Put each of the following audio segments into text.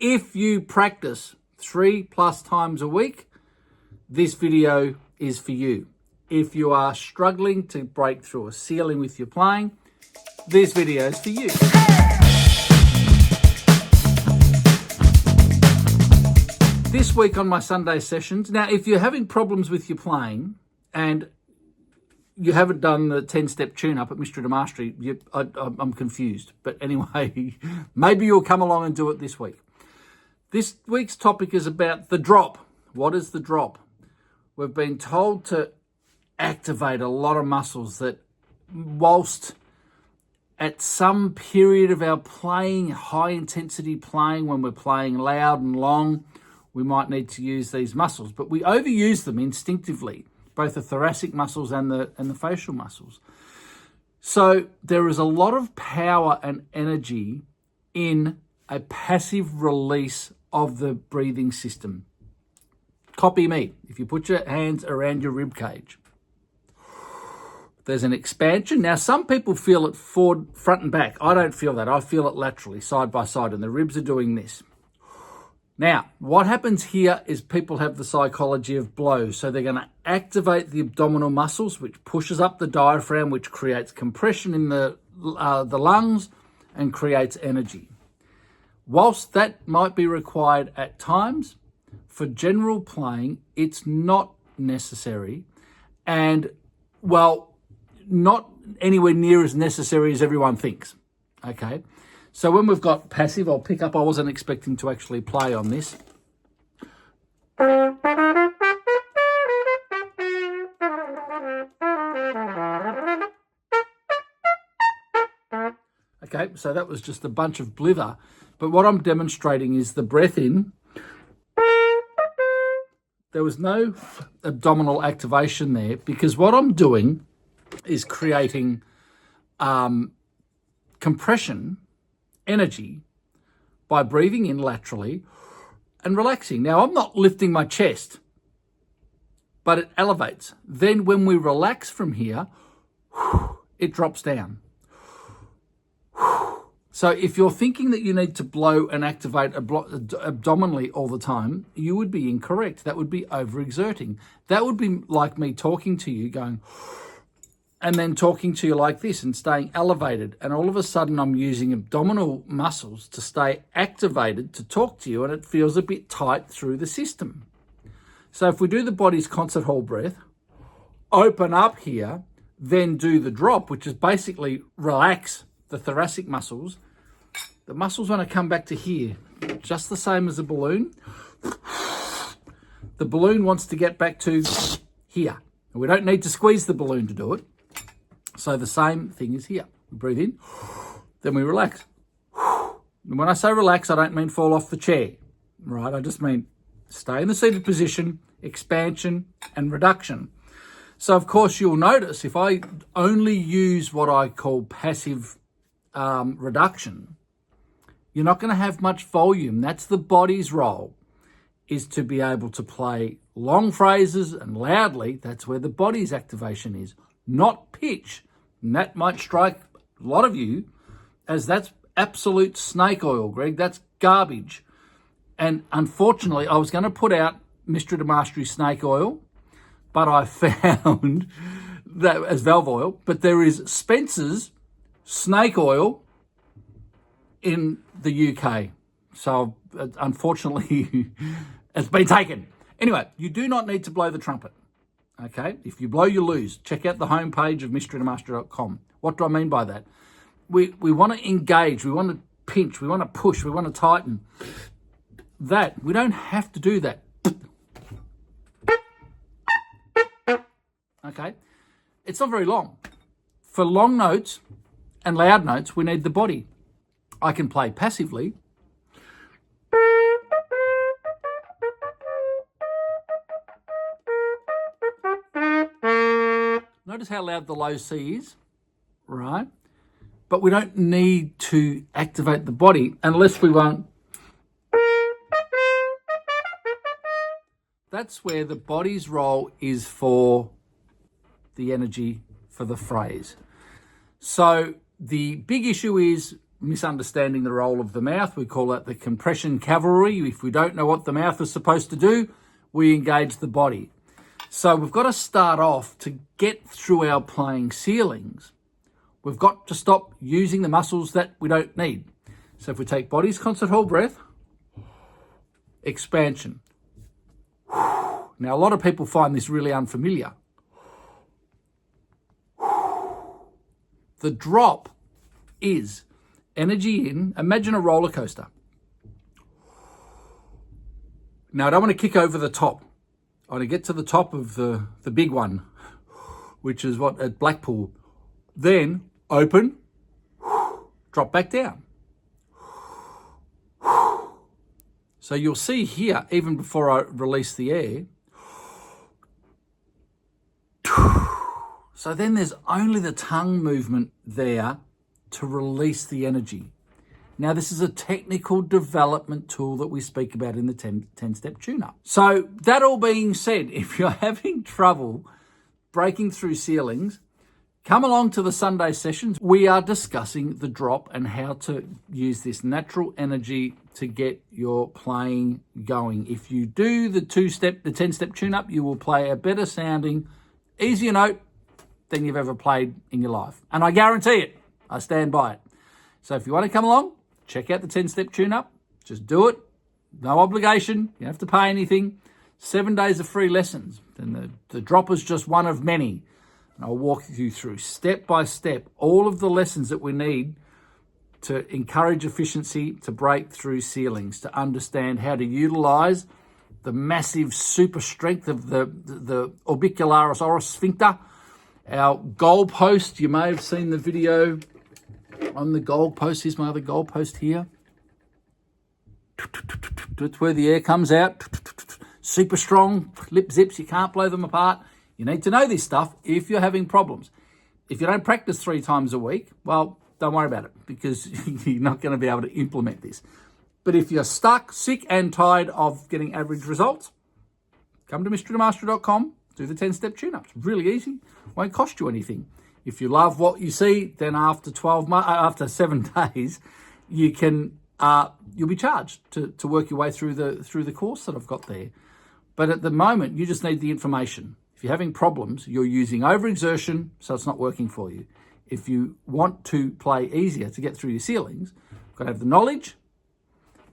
if you practice 3+ times a week, this video is for you. If you are struggling to break through a ceiling with your playing, this video is for you. This week on my Sunday sessions, now if you're having problems with your playing and you haven't done the 10-step tune-up at Mystery to Mastery, I'm confused. But anyway, maybe you'll come along and do it this week. This week's topic is about the drop. What is the drop? We've been told to activate a lot of muscles that, whilst at some period of our playing, high-intensity playing, when we're playing loud and long, we might need to use these muscles, but we overuse them instinctively, both the thoracic muscles and the facial muscles. So there is a lot of power and energy in a passive release of the breathing system. Copy me. If you put your hands around your rib cage, there's an expansion. Now, some people feel it forward, front and back. I don't feel that. I feel it laterally, side by side, and the ribs are doing this. Now, what happens here is people have the psychology of blow. So they're going to activate the abdominal muscles, which pushes up the diaphragm, which creates compression in the lungs and creates energy. Whilst that might be required at times, for general playing, it's not necessary. And, well, not anywhere near as necessary as everyone thinks, okay? So when we've got passive, I'll pick up. I wasn't expecting to actually play on this. Okay, so that was just a bunch of blither. But what I'm demonstrating is the breath in. There was no abdominal activation there because what I'm doing is creating compression, energy, by breathing in laterally and relaxing. Now, I'm not lifting my chest, but it elevates. Then when we relax from here, it drops down. So if you're thinking that you need to blow and activate abdominally all the time, you would be incorrect. That would be overexerting. That would be like me talking to you, going, and then talking to you like this and staying elevated. And all of a sudden I'm using abdominal muscles to stay activated to talk to you, and it feels a bit tight through the system. So if we do the body's concert hall breath, open up here, then do the drop, which is basically relax the thoracic muscles. The muscles want to come back to here, just the same as a balloon. The balloon wants to get back to here. We don't need to squeeze the balloon to do it. So the same thing is here. We breathe in, then we relax. And when I say relax, I don't mean fall off the chair, right? I just mean stay in the seated position, expansion and reduction. So of course you'll notice if I only use what I call passive reduction, you're not going to have much volume. That's the body's role, is to be able to play long phrases and loudly. That's where the body's activation is, not pitch. And that might strike a lot of you as that's absolute snake oil, Greg. That's garbage. And unfortunately, I was going to put out Mystery to Mastery snake oil, but I found that as valve oil, but there is Spencer's snake oil in the UK. So unfortunately, it's been taken. Anyway, you do not need to blow the trumpet. Okay, if you blow, you lose. Check out the homepage of mysterytomastery.com. What do I mean by that? We want to engage, we want to pinch, we want to push, we want to tighten. That, we don't have to do that. Okay, it's not very long. For long notes and loud notes, we need the body. I can play passively. Notice how loud the low C is, right? But we don't need to activate the body unless we want. That's where the body's role is for the energy for the phrase. So the big issue is misunderstanding the role of the mouth. We call that the compression cavalry. If we don't know what the mouth is supposed to do, we engage the body. So we've got to start off to get through our playing ceilings. We've got to stop using the muscles that we don't need. So if we take body's constant hold breath, expansion. Now, a lot of people find this really unfamiliar. The drop is energy in. Imagine a roller coaster. Now, I don't want to kick over the top. I want to get to the top of the big one, which is what at Blackpool. Then open, drop back down. So you'll see here, even before I release the air, so then there's only the tongue movement there to release the energy. Now, this is a technical development tool that we speak about in the 10-step tune-up. So that all being said, if you're having trouble breaking through ceilings, come along to the Sunday sessions. We are discussing the drop and how to use this natural energy to get your playing going. If you do the 10-step tune-up, you will play a better sounding, easier note than you've ever played in your life. And I guarantee it. I stand by it. So if you want to come along, check out the 10-step tune-up. Just do it. No obligation. You don't have to pay anything. 7 days of free lessons. And the drop is just one of many. And I'll walk you through step by step all of the lessons that we need to encourage efficiency, to break through ceilings, to understand how to utilize the massive super strength of the orbicularis oris sphincter, our goal post. You may have seen the video on the goal post. Here's my other goal post here. That's where the air comes out. Super strong, lip zips, you can't blow them apart. You need to know this stuff if you're having problems. If you don't practice 3 times a week, well, don't worry about it because you're not going to be able to implement this. But if you're stuck, sick and tired of getting average results, come to mysterytomastery.com, do the 10-step tune-up. It's really easy. Won't cost you anything. If you love what you see, then after 7 days, you'll be charged to work your way through the course that I've got there. But at the moment, you just need the information. If you're having problems, you're using overexertion, so it's not working for you. If you want to play easier to get through your ceilings, you've got to have the knowledge,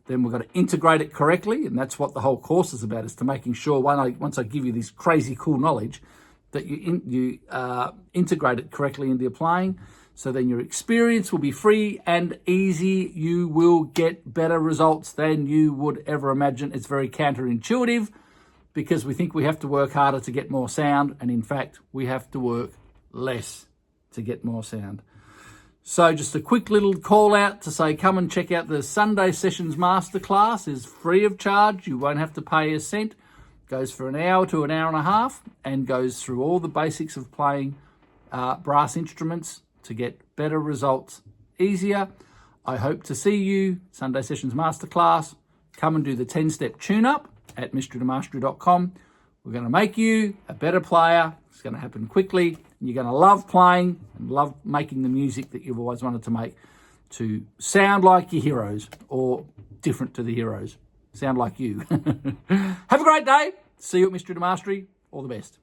then we've got to integrate it correctly, and that's what the whole course is about, is to making sure once I give you this crazy cool knowledge, that you integrate it correctly into your playing, so then your experience will be free and easy. You will get better results than you would ever imagine. It's very counterintuitive, because we think we have to work harder to get more sound, and in fact, we have to work less to get more sound. So just a quick little call out to say, come and check out the Sunday Sessions Masterclass. It's free of charge. You won't have to pay a cent. Goes for an hour to an hour and a half and goes through all the basics of playing brass instruments to get better results easier. I hope to see you, Sunday Sessions Masterclass. Come and do the 10-step tune-up at mysterytomastery.com. We're going to make you a better player. It's going to happen quickly. And you're going to love playing and love making the music that you've always wanted to make, to sound like your heroes or different to the heroes. Sound like you. Have a great day. See you at Mystery to Mastery. All the best.